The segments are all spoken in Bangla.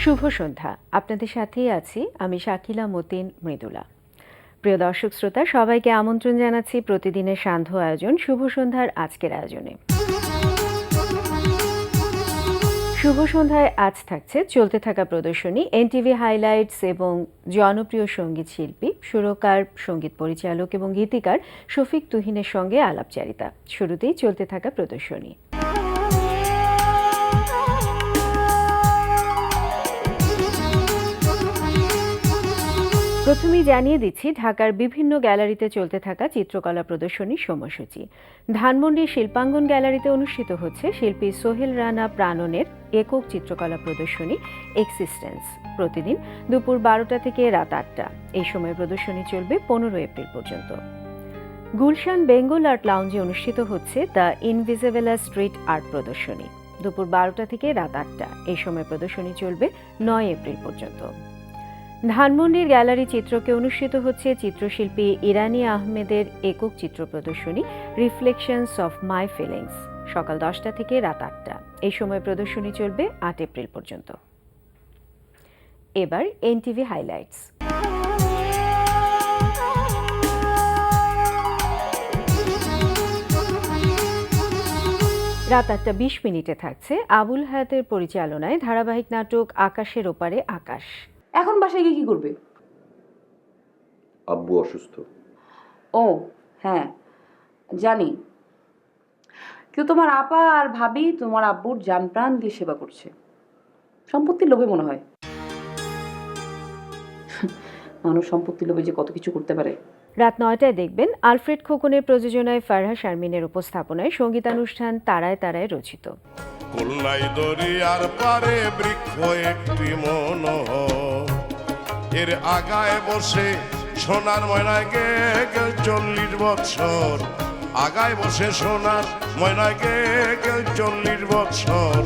শুভ সন্ধ্যা। আপনাদের সাথেই আছি আমি শাকিলা মতিন মৃদুলা। প্রিয় দর্শক শ্রোতা, সবাইকে আমন্ত্রণ জানাচ্ছি প্রতিদিনের সান্ধ্য আয়োজন শুভ সন্ধ্যার আজকের আয়োজনে। শুভ সন্ধ্যায় আজ থাকছে চলতে থাকা প্রদর্শনী, এনটিভি হাইলাইটস এবং জনপ্রিয় সঙ্গীত শিল্পী, সুরকার, সঙ্গীত পরিচালক এবং গীতিকার শফিক তুহিনের সঙ্গে আলাপচারিতা। শুরুতেই চলতে থাকা প্রদর্শনী। প্রথমেই জানিয়ে দিচ্ছি ঢাকার বিভিন্ন গ্যালারিতে চলতে থাকা চিত্রকলা প্রদর্শনীর সময়সূচি। ধানমন্ডির শিল্পাঙ্গন গ্যালারিতে অনুষ্ঠিত হচ্ছে শিল্পী সোহেল রানা প্রাণনের একক চিত্রকলা প্রদর্শনী এক্সিস্টেন্স। প্রতিদিন দুপুর 12টা থেকে রাত 8টা। এই সময় প্রদর্শনী চলবে 15 এপ্রিল পর্যন্ত। গুলশান বেঙ্গল আর্ট লাউঞ্জে অনুষ্ঠিত হচ্ছে দ্য ইনভিজিবল স্ট্রিট আর্ট প্রদর্শনী। দুপুর 12টা থেকে রাত 8টা। এই সময় প্রদর্শনী চলবে 9 এপ্রিল পর্যন্ত। ধানমন্ডির গ্যালারি চিত্রকে অনুষ্ঠিত হচ্ছে চিত্রশিল্পী ইরানি আহমেদের একক চিত্র প্রদর্শনী রিফ্লেকশনস অফ মাই ফিলিংস। সকাল 10টা থেকে রাত 8টা। এই সময় প্রদর্শনী চলবে 8 এপ্রিল পর্যন্ত। এবার এনটিভি হাইলাইটস। রাত 8:20 থাকছে আবুল হায়াতের পরিচালনায় ধারাবাহিক নাটক আকাশের ওপারে আকাশ। এখন বাসায় গিয়ে কি করবে? আব্বু অসুস্থ। ও হ্যাঁ জানি, কিন্তু তোমার আপা আর ভাবি তোমার আব্বুর জান প্রাণ দিয়ে সেবা করছে। সম্পত্তির লোভে মনে হয়। মানুষ সম্পত্তির লোভে যে কত কিছু করতে পারে। রাত 9টায় দেখবেন আলফ্রেড খোকনের প্রযোজনায় ফারহা শারমিনের উপস্থাপনায় সঙ্গীতানুষ্ঠান তারায় তারায় রচিত। কল্যাই দরিয়ার পারে বৃক্ষ একটি মনোহর, এর আগায় বসে সোনার ময়নায় গে 40 বছর, আগায় বসে সোনার ময়নায় গে 40 বছর,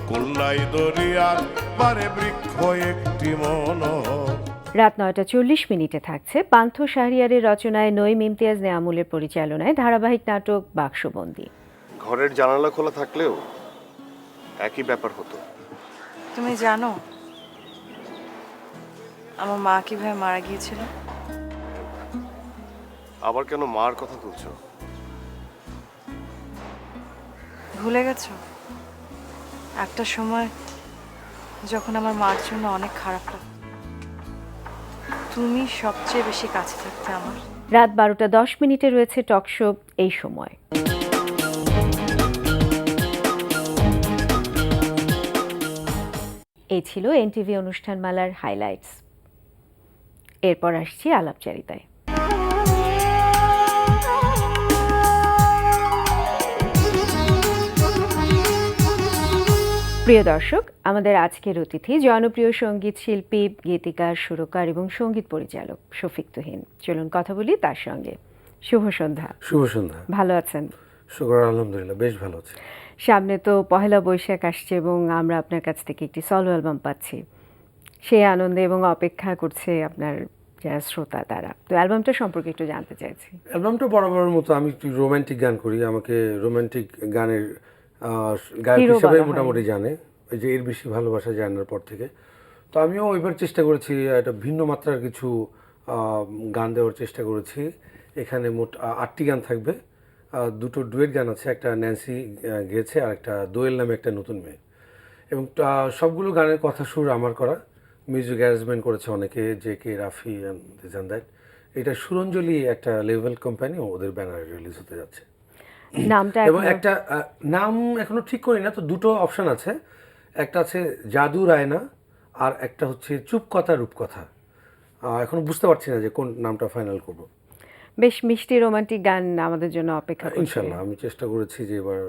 কল্যাই দরিয়ার পারে বৃক্ষ একটি মনোহর। রাত 9:40 থাকছে পান্থ শাহরিয়ারের রচনায় নঈম ইমতিয়াজ নেয়ামুলের পরিচালনায় ধারাবাহিক নাটক বাক্সবন্দী। ঘরের জানালা খোলা থাকলেও একই ব্যাপার হতো। তুমি জানো আমার মা কিভাবে মারা গিয়েছিল? আবার কেন মার কথা তুলছো? ভুলে গেছো একটা সময় যখন আমার মার জন্য অনেক খারাপ লাগতো, তুমি সবচেয়ে বেশি কাছে থাকতে আমার। রাত 12:10 রয়েছে টক শো এই সময়। এই ছিল এনটিভি অনুষ্ঠানমালার হাইলাইটস। এরপর আসছি আলাপচারিতায়। প্রিয় দর্শক, আমাদের আজকের অতিথি জনপ্রিয় সঙ্গীত শিল্পী, গীতিকার, সুরকার এবং সঙ্গীত পরিচালক শফিক তুহিন। চলুন কথা বলি তার সঙ্গে। শুভ সন্ধ্যা। শুভ সন্ধ্যা। ভালো আছেন? শুকর আলহামদুলিল্লাহ, বেশ ভালো আছি। সামনে তো পহেলা বৈশাখ আসছে এবং আমরা আপনার কাছ থেকে একটি সলো অ্যালবাম পাচ্ছি। সেই আনন্দে এবং অপেক্ষা করছে আপনার যারা শ্রোতা তারা। তো অ্যালবামটা সম্পর্কে একটু জানতে চাইছি। অ্যালবামটা বরাবরের মতো আমি একটু রোমান্টিক গান করি। আমাকে রোমান্টিক গানের গায়ক হিরো হিসেবে বলা হয়। মোটামুটি জানে, ওই যে এর বেশি ভালোবাসা জানার পর থেকে। তো আমিও এবার চেষ্টা করেছি একটা ভিন্ন মাত্রার কিছু গান দেওয়ার চেষ্টা করেছি। এখানে মোট 8টি গান থাকবে। দুটো ডুয়েট গান আছে, একটা ন্যান্সি গেয়েছে আর একটা দোয়েল নামে একটা নতুন মেয়ে। এবং সবগুলো গানের কথা সুর আমার করা, মিউজিক অ্যারেঞ্জমেন্ট করেছে অনেকে, J K Rafi and this and that. এটা সুরঞ্জলি একটা লেভেল কোম্পানি, ওদের ব্যানারে রিলিজ হতে যাচ্ছে। নামটা এবং একটা নাম এখনো ঠিক করি না, তো দুটো অপশন আছে। একটা আছে জাদু রায়না আর একটা হচ্ছে চুপকথা রূপকথা। এখনো বুঝতে পারছি না যে কোন নামটা ফাইনাল করব। বেশ মিষ্টি রোমান্টিক গান আমাদের জন্য অপেক্ষা করছে। ইনশাল্লাহ আমি চেষ্টা করেছি যে এবার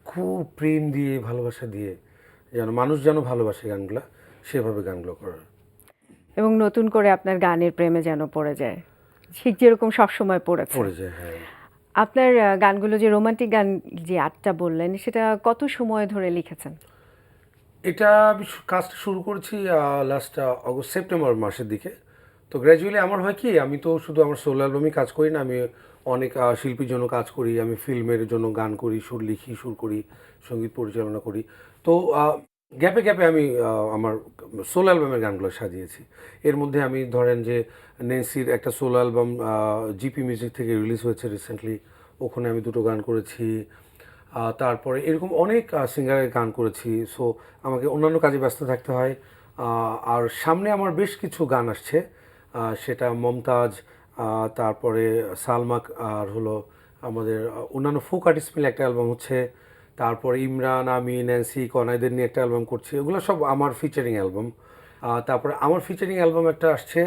খুব প্রেম দিয়ে ভালোবাসা দিয়ে যেন মানুষ যেন ভালোবাসে গানগুলো, সেভাবে গানগুলো করার। এবং নতুন করে আপনার গানের প্রেমে যেন পড়ে যায়, ঠিক যেরকম সবসময় পড়ে যায়। হ্যাঁ, আপনার গানগুলো যে রোমান্টিক গান যে 8টা বললেন, সেটা কত সময় ধরে লিখেছেন? এটা আমি কাজটা শুরু করেছি লাস্ট অগস্ট সেপ্টেম্বর মাসের দিকে। তো গ্র্যাজুয়ালি আমার হয় কি, আমি তো শুধু আমার সোলো অ্যালবামই কাজ করি না, আমি অনেক শিল্পীর জন্য কাজ করি, আমি ফিল্মের জন্য গান করি, সুর লিখি, সুর করি, সঙ্গীত পরিচালনা করি। তো গ্যাপে গ্যাপে আমি আমার সোলো অ্যালবামের গানগুলো সাজিয়েছি। এর মধ্যে আমি ধরেন যে নেন্সির একটা সোলো অ্যালবাম জিপি মিউজিক থেকে রিলিজ হয়েছে রিসেন্টলি, ওখানে আমি দুটো গান করেছি। তারপরে এরকম অনেক সিঙ্গারের গান করেছি। সো আমাকে অন্যান্য কাজে ব্যস্ত থাকতে হয়। আর সামনে আমার বেশ কিছু গান আসছে, সেটা মমতাজ, তারপরে সালমা, আর হলো আমাদের অন্যান্য ফোক আর্টিস্ট মিলে একটা অ্যালবাম হচ্ছে, তারপরে ইমরান, আমি, ন্যান্সি, কনাইদের নিয়ে একটা অ্যালবাম করছি। এগুলো সব আমার ফিচারিং অ্যালবাম। তারপরে আমার ফিচারিং অ্যালবাম একটা আসছে,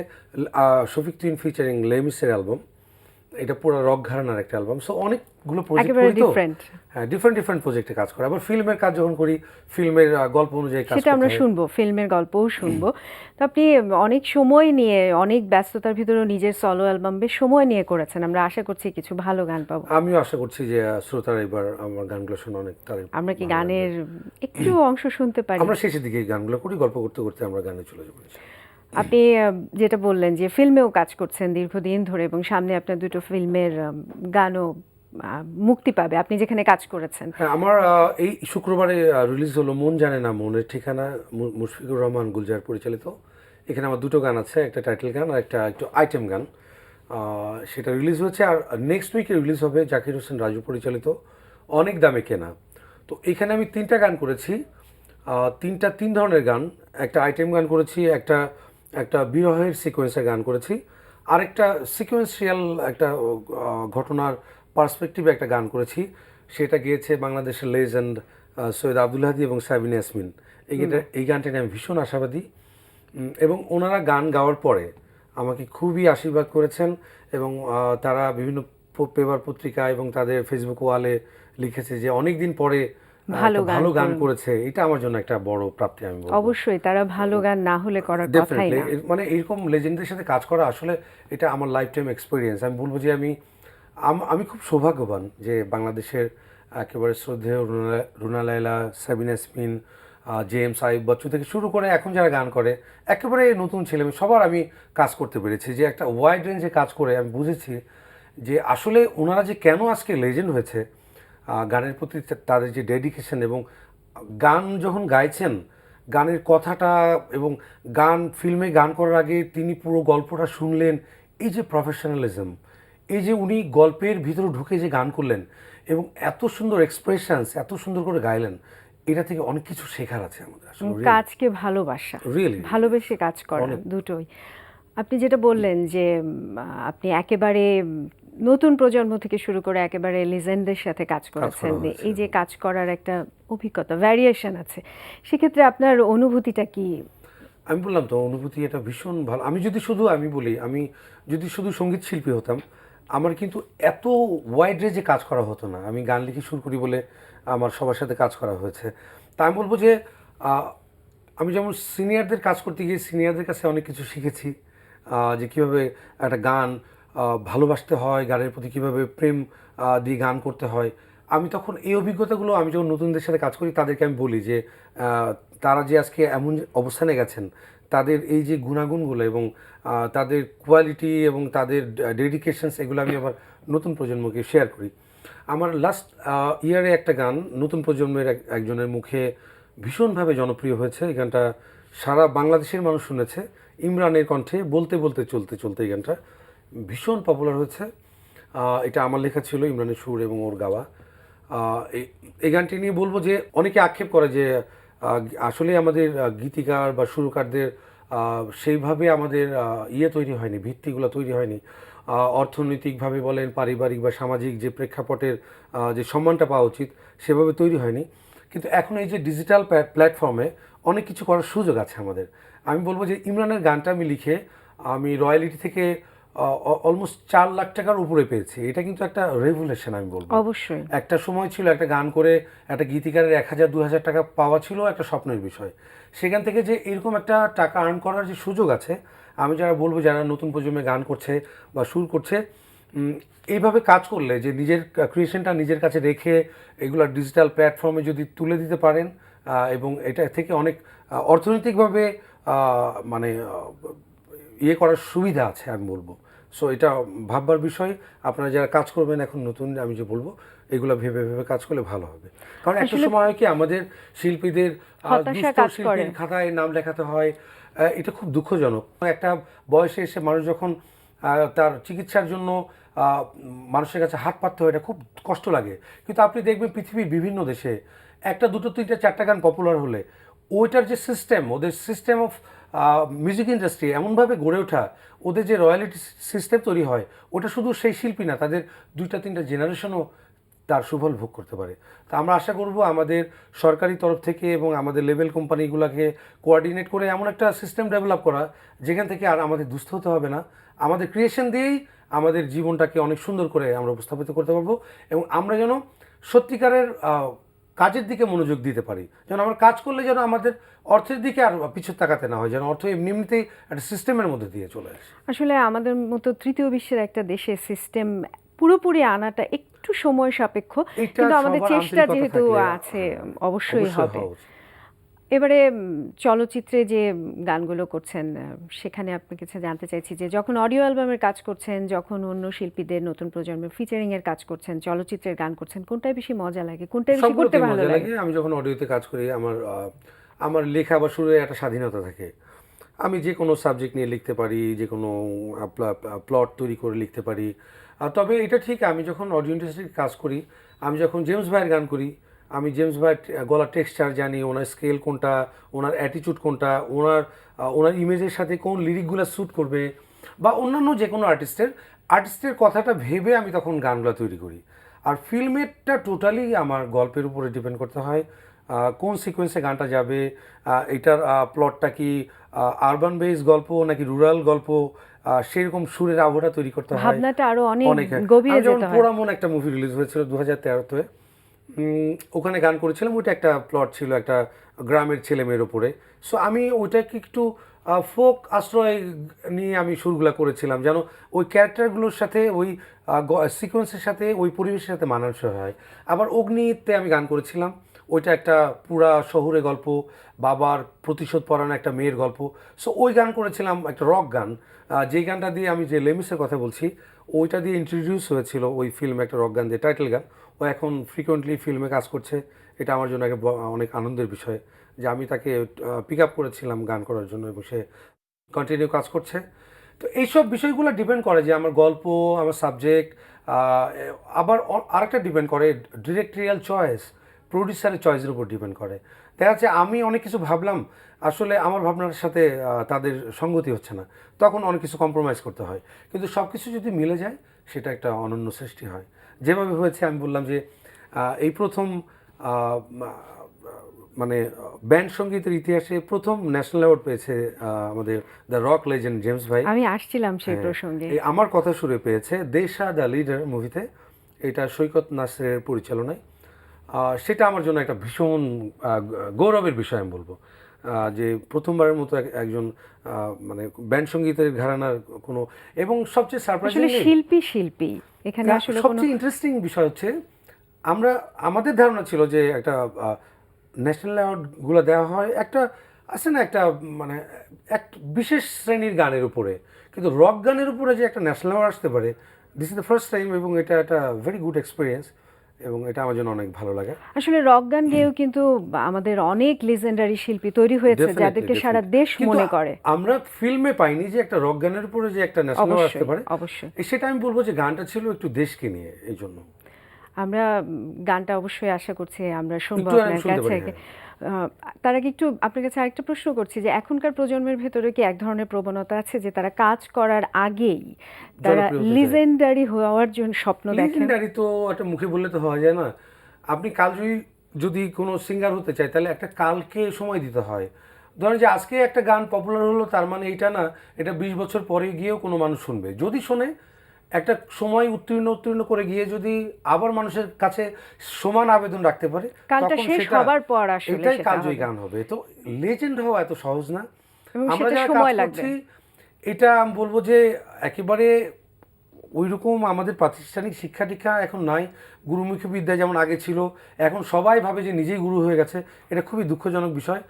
শফিক তুহিন ফিচারিং লেমিসের অ্যালবাম। এটা পুরো রক ঘরানার একটা অ্যালবাম। সো অনেকগুলো প্রজেক্ট একেবারে করি তো। ডিফারেন্ট। হ্যাঁ, ডিফারেন্ট প্রজেক্টে কাজ করি। আবার ফিল্মের কাজ যখন করি, ফিল্মের গল্প অনুযায়ী কাজ সেটা আমরা করতে হয়। শুনবো, ফিল্মের গল্পও শুনবো। তো আপনি অনেক সময় নিয়ে, অনেক ব্যস্ততার ভিতরেও নিজের সলো অ্যালবাম বেশ সময় নিয়ে করেছেন। আমরা আশা করছি কিছু ভালো গান পাবো। আমিও আশা করছি যে শ্রোতারা এবার আমার গানগুলো শুনে অনেক তাদের আমরা কি ভালো লাগবে। গানের একটু অংশ শুনতে পারি? আমরা শেষের দিকে এই গানগুলো করি, গল্প করতে করতে আমরা গানে চলে যাবো। আপনি যেটা বললেন যে ফিল্মেও কাজ করছেন দীর্ঘদিন ধরে, এবং সামনে আপনার দুটো ফিল্মের গানও মুক্তি পাবে আপনি যেখানে কাজ করেছেন। হ্যাঁ, আমার এই শুক্রবারে রিলিজ হলো মন জানে না মনের ঠিকানা, মুশফিকুর রহমান গুলজার পরিচালিত। এখানে আমার দুটো গান আছে, একটা টাইটেল গান আর একটা একটু আইটেম গান। সেটা রিলিজ হয়েছে। আর নেক্সট উইকে রিলিজ হবে জাকির হোসেন রাজু পরিচালিত অনেক দামে কেনা। তো এখানে আমি 3টা গান করেছি, তিন ধরনের গান। একটা আইটেম গান করেছি, একটা বিরহের সিকোয়েন্সের গান করেছি, আরেকটা সিকোয়েন্সিয়াল একটা ঘটনার পার্সপেক্টিভে একটা গান করেছি। সেটা গিয়েছে বাংলাদেশের লেজেন্ড সৈয়দ আব্দুল হাদী এবং সাবিনা ইয়াসমিন। এই গানটা নিয়ে আমি ভীষণ আশাবাদী। এবং ওনারা গান গাওয়ার পরে আমাকে খুবই আশীর্বাদ করেছেন, এবং তারা বিভিন্ন পেপার পত্রিকা এবং তাদের ফেসবুক ওয়ালে লিখেছে যে অনেক দিন পরে ভালো গান করেছে। এটা আমার জন্য একটা বড় প্রাপ্তি আমি বলবো। অবশ্যই, তারা ভালো গান না হলে করার কথাই ডেফিনেটলি, না। মানে এরকম লেজেন্ডের সাথে কাজ করা আসলে এটা আমার লাইফ টাইম এক্সপিরিয়েন্স। আমি বলবো যে আমি খুব সৌভাগ্যবান যে বাংলাদেশের একেবারে শ্রদ্ধেয় রুনা লায়লা, সাবিনা ইয়াসমিন, জেমস, আইয়ুব বাচ্চু থেকে শুরু করে এখন যারা গান করে একেবারে নতুন ছেলে সবার আমি কাজ করতে পেরেছি। যে একটা ওয়াইড রেঞ্জে কাজ করে আমি বুঝেছি যে আসলে ওনারা যে কেন আজকে লেজেন্ড হয়েছে, গানের প্রতি তাদের যে ডেডিকেশন, এবং গান যখন গাইছেন গানের কথাটা, এবং ফিল্মে গান করার আগে তিনি পুরো গল্পটা শুনলেন, এই যে প্রফেশনালিজম, এই যে উনি গল্পের ভিতরে ঢুকে যে গান করলেন এবং এত সুন্দর এক্সপ্রেশনস, এত সুন্দর করে গাইলেন, এটা থেকে অনেক কিছু শেখার আছে আমাদের আসলে। কাজকে ভালোবাসা, Really? ভালোবেসে কাজ করা, দুটোই। আপনি যেটা বললেন যে আপনি একেবারে নতুন প্রজন্ম থেকে শুরু করে একেবারে লিজেন্ডদের সাথে কাজ করেছেন, হয়েছে। এই যে কাজ করার একটা অভিজ্ঞতা, ভ্যারিয়েশন আছে, সেক্ষেত্রে আপনার অনুভূতিটা কি? আমি বললাম তো, অনুভূতি এটা ভীষণ ভালো। আমি যদি শুধু সঙ্গীত শিল্পী হতাম, আমার কিন্তু এত ওয়াইড রেঞ্জে কাজ করা হতো না। আমি গান লিখে শুরু করি বলে আমার সবার সাথে কাজ করা হয়েছে। তা আমি বলবো যে আমি যেমন সিনিয়রদের কাজ করতে গিয়ে সিনিয়রদের কাছে অনেক কিছু শিখেছি, যে কীভাবে একটা গান ভালোবাসতে হয়, গানের প্রতি কীভাবে প্রেম দিয়ে গান করতে হয়। আমি তখন এই অভিজ্ঞতাগুলো আমি যখন নতুনদের সাথে কাজ করি তাদেরকে আমি বলি যে তারা যে আজকে এমন অবস্থানে গেছেন, তাদের এই যে গুণাগুণগুলো এবং তাদের কোয়ালিটি এবং তাদের ডেডিকেশনস, এগুলো আমি আবার নতুন প্রজন্মকে শেয়ার করি। আমার লাস্ট ইয়ারে একটা গান নতুন প্রজন্মের একজনের মুখে ভীষণভাবে জনপ্রিয় হয়েছে। এই গানটা সারা বাংলাদেশের মানুষ শুনেছে। ইমরানের কণ্ঠে বলতে বলতে চলতে চলতে এই গানটা ভীষণ পপুলার হয়েছে। এটা আমার লেখা ছিল, ইমরানের সুর এবং ওর গাওয়া। এই গানটি নিয়ে বলবো যে অনেকে আক্ষেপ করে যে আসলে আমাদের গীতিকার বা সুরকারদের সেইভাবে আমাদের তৈরি হয়নি, ভিত্তিগুলো তৈরি হয়নি। অর্থনৈতিকভাবে বলেন, পারিবারিক বা সামাজিক যে প্রেক্ষাপটের যে সম্মানটা পাওয়া উচিত সেভাবে তৈরি হয়নি। কিন্তু এখন এই যে ডিজিটাল প্ল্যাটফর্মে অনেক কিছু করার সুযোগ আছে আমাদের। আমি বলবো যে ইমরানের গানটা আমি লিখে আমি রয়্যালিটি থেকে অলমোস্ট 4 লাখ টাকার উপরে পেয়েছি। এটা কিন্তু একটা রেভলিউশন আমি বলবো। অবশ্যই একটা সময় ছিল একটা গান করে একটা গীতিকারের 1000-2000 টাকা পাওয়া ছিল একটা স্বপ্নের বিষয়। সেখান থেকে যে এরকম একটা টাকা আর্ন করার যে সুযোগ আছে, আমি যারা বলবো যারা নতুন প্রজন্মে গান করছে বা সুর করছে, এইভাবে কাজ করলে যে নিজের ক্রিয়েশনটা নিজের কাছে রেখে এগুলো ডিজিটাল প্ল্যাটফর্মে যদি তুলে দিতে পারেন, এবং এটা থেকে অনেক অর্থনৈতিকভাবে মানে করার সুবিধা আছে আমি বলবো। সো এটা ভাববার বিষয়। আপনারা যারা কাজ করবেন এখন নতুন, আমি যে বলবো এগুলো ভেবে ভেবে কাজ করলে ভালো হবে। কারণ একটা আসলে সময় হয় কি আমাদের শিল্পীদের হতাশা দুস্থ কাজ শিল্পীর করে। খাতায় নাম লেখাতে হয়, এটা খুব দুঃখজনক। একটা বয়সে এসে মানুষ যখন তার চিকিৎসার জন্য মানুষের কাছে হাত পাততে হয়, এটা খুব কষ্ট লাগে। কিন্তু আপনি দেখবেন পৃথিবীর বিভিন্ন দেশে একটা দুটো তিনটা চারটা গান পপুলার হলে ওইটার যে সিস্টেম, ওদের সিস্টেম অফ মিউজিক ইন্ডাস্ট্রি এমনভাবে গড়ে ওঠা, ওদের যে রয়্যালিটি সিস্টেম তৈরি হয়, ওটা শুধু সেই শিল্পী না, তাদের দুইটা তিনটা জেনারেশনও তার সুফল ভোগ করতে পারে। তা আমরা আশা করব আমাদের সরকারি তরফ থেকে এবং আমাদের লেভেল কোম্পানিগুলোকে কোঅর্ডিনেট করে এমন একটা সিস্টেম ডেভেলপ করা যেখান থেকে আর আমাদের দুস্থ হতে হবে না, আমাদের ক্রিয়েশন দিয়েই আমাদের জীবনটাকে অনেক সুন্দর করে আমরা উপস্থাপিত করতে পারবো এবং আমরা যেন সত্যিকারের কাজের দিকে মনোযোগ দিতে পারি, যেন আমরা কাজ করলে যেন আমাদের অর্থের দিকে আর পিছু তাকাতে না হয়, যেন অর্থ এমনিতেই একটা সিস্টেমের মধ্যে দিয়ে চলে আসে। আসলে আমাদের মতো তৃতীয় বিশ্বের একটা দেশে সিস্টেম পুরোপুরি আনাটা একটু সময় সাপেক্ষ, এটা কিন্তু আমাদের সবার চেষ্টা আন্তরিকতা যেহেতু থাকলে, আছে অবশ্যই হবে। হওয়া উচিত। এবারে চলচ্চিত্রে যে গানগুলো করছেন, সেখানে আপনার কাছে জানতে চাইছি যে যখন অডিও অ্যালবামের কাজ করছেন, যখন অন্য শিল্পীদের নতুন প্রজন্মের ফিচারিং এর কাজ করছেন, চলচ্চিত্রের গান করছেন, কোনটায় বেশি মজা লাগে, কোনটায় বেশি করতে সবগুলোতেই ভালো মজা লাগে? লাগে। আমি যখন অডিওতে কাজ করি আমার লেখা বা সুরে একটা স্বাধীনতা থাকে। আমি যে কোনো সাবজেক্ট নিয়ে লিখতে পারি, যে কোনো প্লট তৈরি করে লিখতে পারি। তবে এটা ঠিক, আমি যখন অডিও ইন্ডাস্ট্রির কাজ করি, আমি যখন জেমস ভাইয়ের গান করি, আমি জেমস ভাইয়ের গলার টেক্সচার জানি, ওনার স্কেল কোনটা, ওনার অ্যাটিটিউড কোনটা, ওনার ইমেজের সাথে কোন লিরিকগুলো স্যুট করবে, বা অন্যান্য যে কোনো আর্টিস্টের কথাটা ভেবে আমি তখন গানগুলো তৈরি করি। আর ফিল্মেরটা টোটালি আমার গল্পের উপরে ডিপেন্ড করতে হয়, কোন সিকোয়েন্সে গানটা যাবে, এটার প্লটটা কি আরবান বেস গল্প নাকি রুরাল গল্প, সেরকম সুরের আবহটা তৈরি করতে হয়। ভাবনাটা আরো অনেক অনেক গভীরে যেমন যেতে হয়। পোড়ামন একটা মুভি রিলিজ হয়েছিল 2013-তে, ওখানে গান করেছিলাম। ওইটা একটা প্লট ছিল একটা গ্রামের ছেলে মেয়ের ওপরে। সো আমি ওইটাকে একটু ফোক আশ্রয় নিয়ে আমি সুরগুলা করেছিলাম, যেন ওই ক্যারেক্টারগুলোর সাথে ওই সিকোয়েন্সের সাথে ওই পরিবেশের সাথে মানানসই হয়। আবার অগ্নিতে আমি গান করেছিলাম, ওইটা একটা পুরা শহুরে গল্প, বাবার প্রতিশোধ পরানো একটা মেয়ের গল্প। সো ওই গান করেছিলাম, একটা রক গান, যেই গানটা দিয়ে আমি যে লেমিসের কথা বলছি, ওইটা দিয়ে ইন্ট্রোডিউস হয়েছিল ওই ফিল্মে, একটা রক গান দিয়ে, টাইটেল গান। ও এখন ফ্রিকোয়েন্টলি ফিল্মে কাজ করছে। এটা আমার জন্য একটা অনেক আনন্দের বিষয় যে আমি তাকে পিক আপ করেছিলাম গান করার জন্য এবং সে কন্টিনিউ কাজ করছে। তো এইসব বিষয়গুলো ডিপেন্ড করে যে আমার গল্প, আমার সাবজেক্ট, আবার আরেকটা ডিপেন্ড করে ডিরেক্টরিয়াল চয়েস, প্রডিউসারের চয়েসের উপর ডিপেন্ড করে। দেখা যাচ্ছে আমি অনেক কিছু ভাবলাম, আসলে আমার ভাবনার সাথে তাদের সঙ্গতি হচ্ছে না, তখন অনেক কিছু কম্প্রোমাইজ করতে হয়। কিন্তু সব কিছু যদি মিলে যায় সেটা একটা অনন্য সৃষ্টি হয়। যেভাবে হয়েছে, আমি বললাম যে এই প্রথম মানে ব্যান্ড সঙ্গীতের ইতিহাসে প্রথম ন্যাশনাল অ্যাওয়ার্ড পেয়েছে আমাদের দ্য রক লেজেন্ড জেমস ভাই। আমি আসছিলাম সেই হ্যাঁ, প্রসঙ্গে। এই আমার কথা সুরে পেয়েছে দেশা দ্য লিডার মুভিতে, এটা সৈকত নাসেরের পরিচালনায়। সেটা আমার জন্য একটা ভীষণ গৌরবের বিষয় আমি বলবো, যে প্রথমবারের মতো একজন মানে ব্যান্ড সঙ্গীতের ঘরানার কোনো, এবং সবচেয়ে আসলে সারপ্রাইজিং, শিল্পী এখানে আসলে কোনো সবচেয়ে ইন্টারেস্টিং বিষয় হচ্ছে আমাদের ধারণা ছিল যে একটা ন্যাশনাল অ্যাওয়ার্ডগুলো দেওয়া হয় একটা, আছে না, একটা মানে এক বিশেষ শ্রেণীর গানের উপরে, কিন্তু রক গানের উপরে যে একটা ন্যাশনাল অ্যাওয়ার্ড আসতে পারে, this is the first time, এবং এটা একটা ভেরি গুড এক্সপিরিয়েন্স এবং এটা আমার জন্য অনেক ভালো লাগে। আসলে রক গান গেয়েও কিন্তু আমাদের অনেক লেজেন্ডারি শিল্পী তৈরি হয়েছে, Definitely, যাদেরকে সারা definitely. দেশ কিন্তু মনে করে। আমরা ফিল্মে পাইনি যে একটা রক গানের উপরে যে একটা ন্যাশনাল অ্যাওয়ার্ড আসতে অবশ্যই পারে। অবশ্যই সেটা আমি বলবো যে গানটা ছিল একটু দেশকে নিয়ে, এই জন্য আমরা গানটা অবশ্যই আশা করছি আমরা শুনবো একটু আমি আপনার শুনতে কাছে। পারি, তার আগে একটু আপনার কাছে আরেকটা প্রশ্ন করছি যে এখনকার প্রজন্মের ভেতরে কি এক ধরনের প্রবণতা আছে যে তারা কাজ করার আগেই তারা জনপ্রিয় হতে চায়। লিজেন্ডারি হওয়ার জন্য স্বপ্ন দেখেন? লিজেন্ডারি তো একটা মুখে বললে তো হওয়া যায় না। আপনি কাল যদি কোনো সিঙ্গার হতে চায়, তাহলে একটা কালকে সময় দিতে হয়। ধরেন যে আজকে একটা গান পপুলার হলো, তার মানে এইটা না এটা 20 বছর পরে গিয়েও কোনো মানুষ শুনবে। যদি শোনে, একটা সময় উত্তীর্ণ করে গিয়ে যদি আবার মানুষের কাছে সমান আবেদন রাখতে পারে, কালটা তখন শেষ সেটা, হবার পর আসলে এটাই সেটা কালজয়ী হবে। গান হবে। তো লেজেন্ড হওয়া এত সহজ না। এবং আমরা সেটা যারা সময় কাজ লাগবে। করছি, এটা আমি বলবো যে একেবারে ওইরকম আমাদের প্রাতিষ্ঠানিক শিক্ষা দীক্ষা এখন নাই। গুরুমুখী বিদ্যা যেমন আগে ছিল, এখন সবাই ভাবে যে নিজেই গুরু হয়ে গেছে। এটা খুবই দুঃখজনক বিষয়।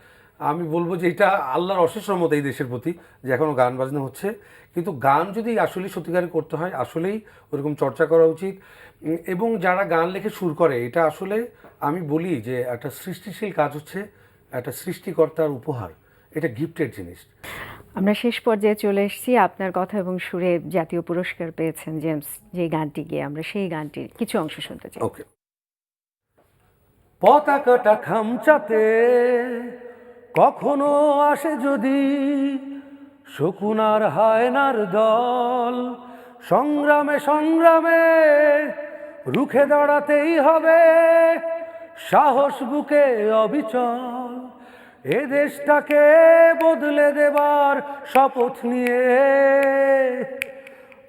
আমি বলবো যে এটা আল্লাহর অশেষ রহমত এই দেশের প্রতি যে এখনও গান বাজনা হচ্ছে। কিন্তু গান যদি আসলেই সত্যিকারে করতে হয় আসলেই ওরকম চর্চা করা উচিত। এবং যারা গান লেখে সুর করে এটা আসলে আমি বলি যে একটা সৃষ্টিশীল কাজ হচ্ছে একটা সৃষ্টিকর্তার উপহার, এটা গিফটেড জিনিস। আমরা শেষ পর্যায়ে চলে এসেছি। আপনার কথা এবং সুরে জাতীয় পুরস্কার পেয়েছেন জেমস যে গানটি গিয়ে আমরা সেই গানটির কিছু অংশ শুনতে চাই। ওকে। পতাকাটা খামচাতে কখনো আসে যদি শকুনার হায়নার দল, সংগ্রামে সংগ্রামে রুখে দাঁড়াতেই হবে, সাহস বুকে অবিচল, এ দেশটাকে বদলে দেবার শপথ নিয়ে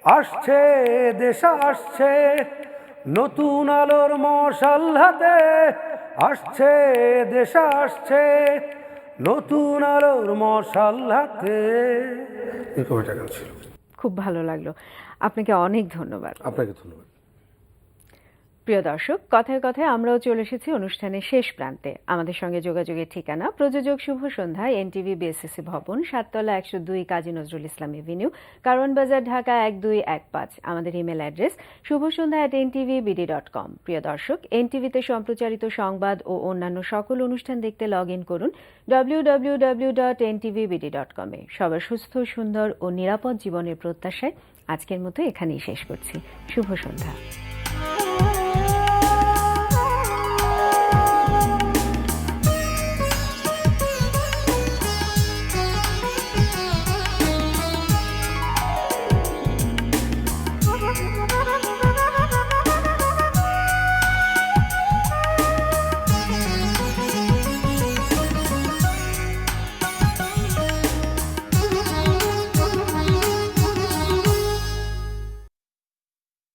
আসছে দেশা আসছে নতুন আলোর মশাল হাতে, আসছে দেশা আসছে নতুন আলোর মশাল হাতে। এরকম একটা গান ছিল। খুব ভালো লাগলো, আপনাকে অনেক ধন্যবাদ। আপনাকে ধন্যবাদ। প্রিয় দর্শক, কথায় কথায় আমরাও চলে এসেছি অনুষ্ঠানের শেষ প্রান্তে। আমাদের সঙ্গে যোগাযোগের ঠিকানা প্রযোজক শুভ সন্ধ্যা, এনটিভি বিএসসিসি ভবন, 7তলা 102 কাজী নজরুল ইসলাম এভিনিউ, কারওয়ান বাজার, ঢাকা 1215। আমাদের ইমেল অ্যাড্রেস shubhosondha@ntvbd.com। প্রিয় দর্শক, এনটিভিতে সম্প্রচারিত সংবাদ ও অন্যান্য সকল অনুষ্ঠান দেখতে লগ ইন করুন www.ntvbd.com এ। সবার সুস্থ, সুন্দর ও নিরাপদ জীবনের প্রত্যাশায় আজকের মতো এখানেই শেষ করছি। শুভ সন্ধ্যা।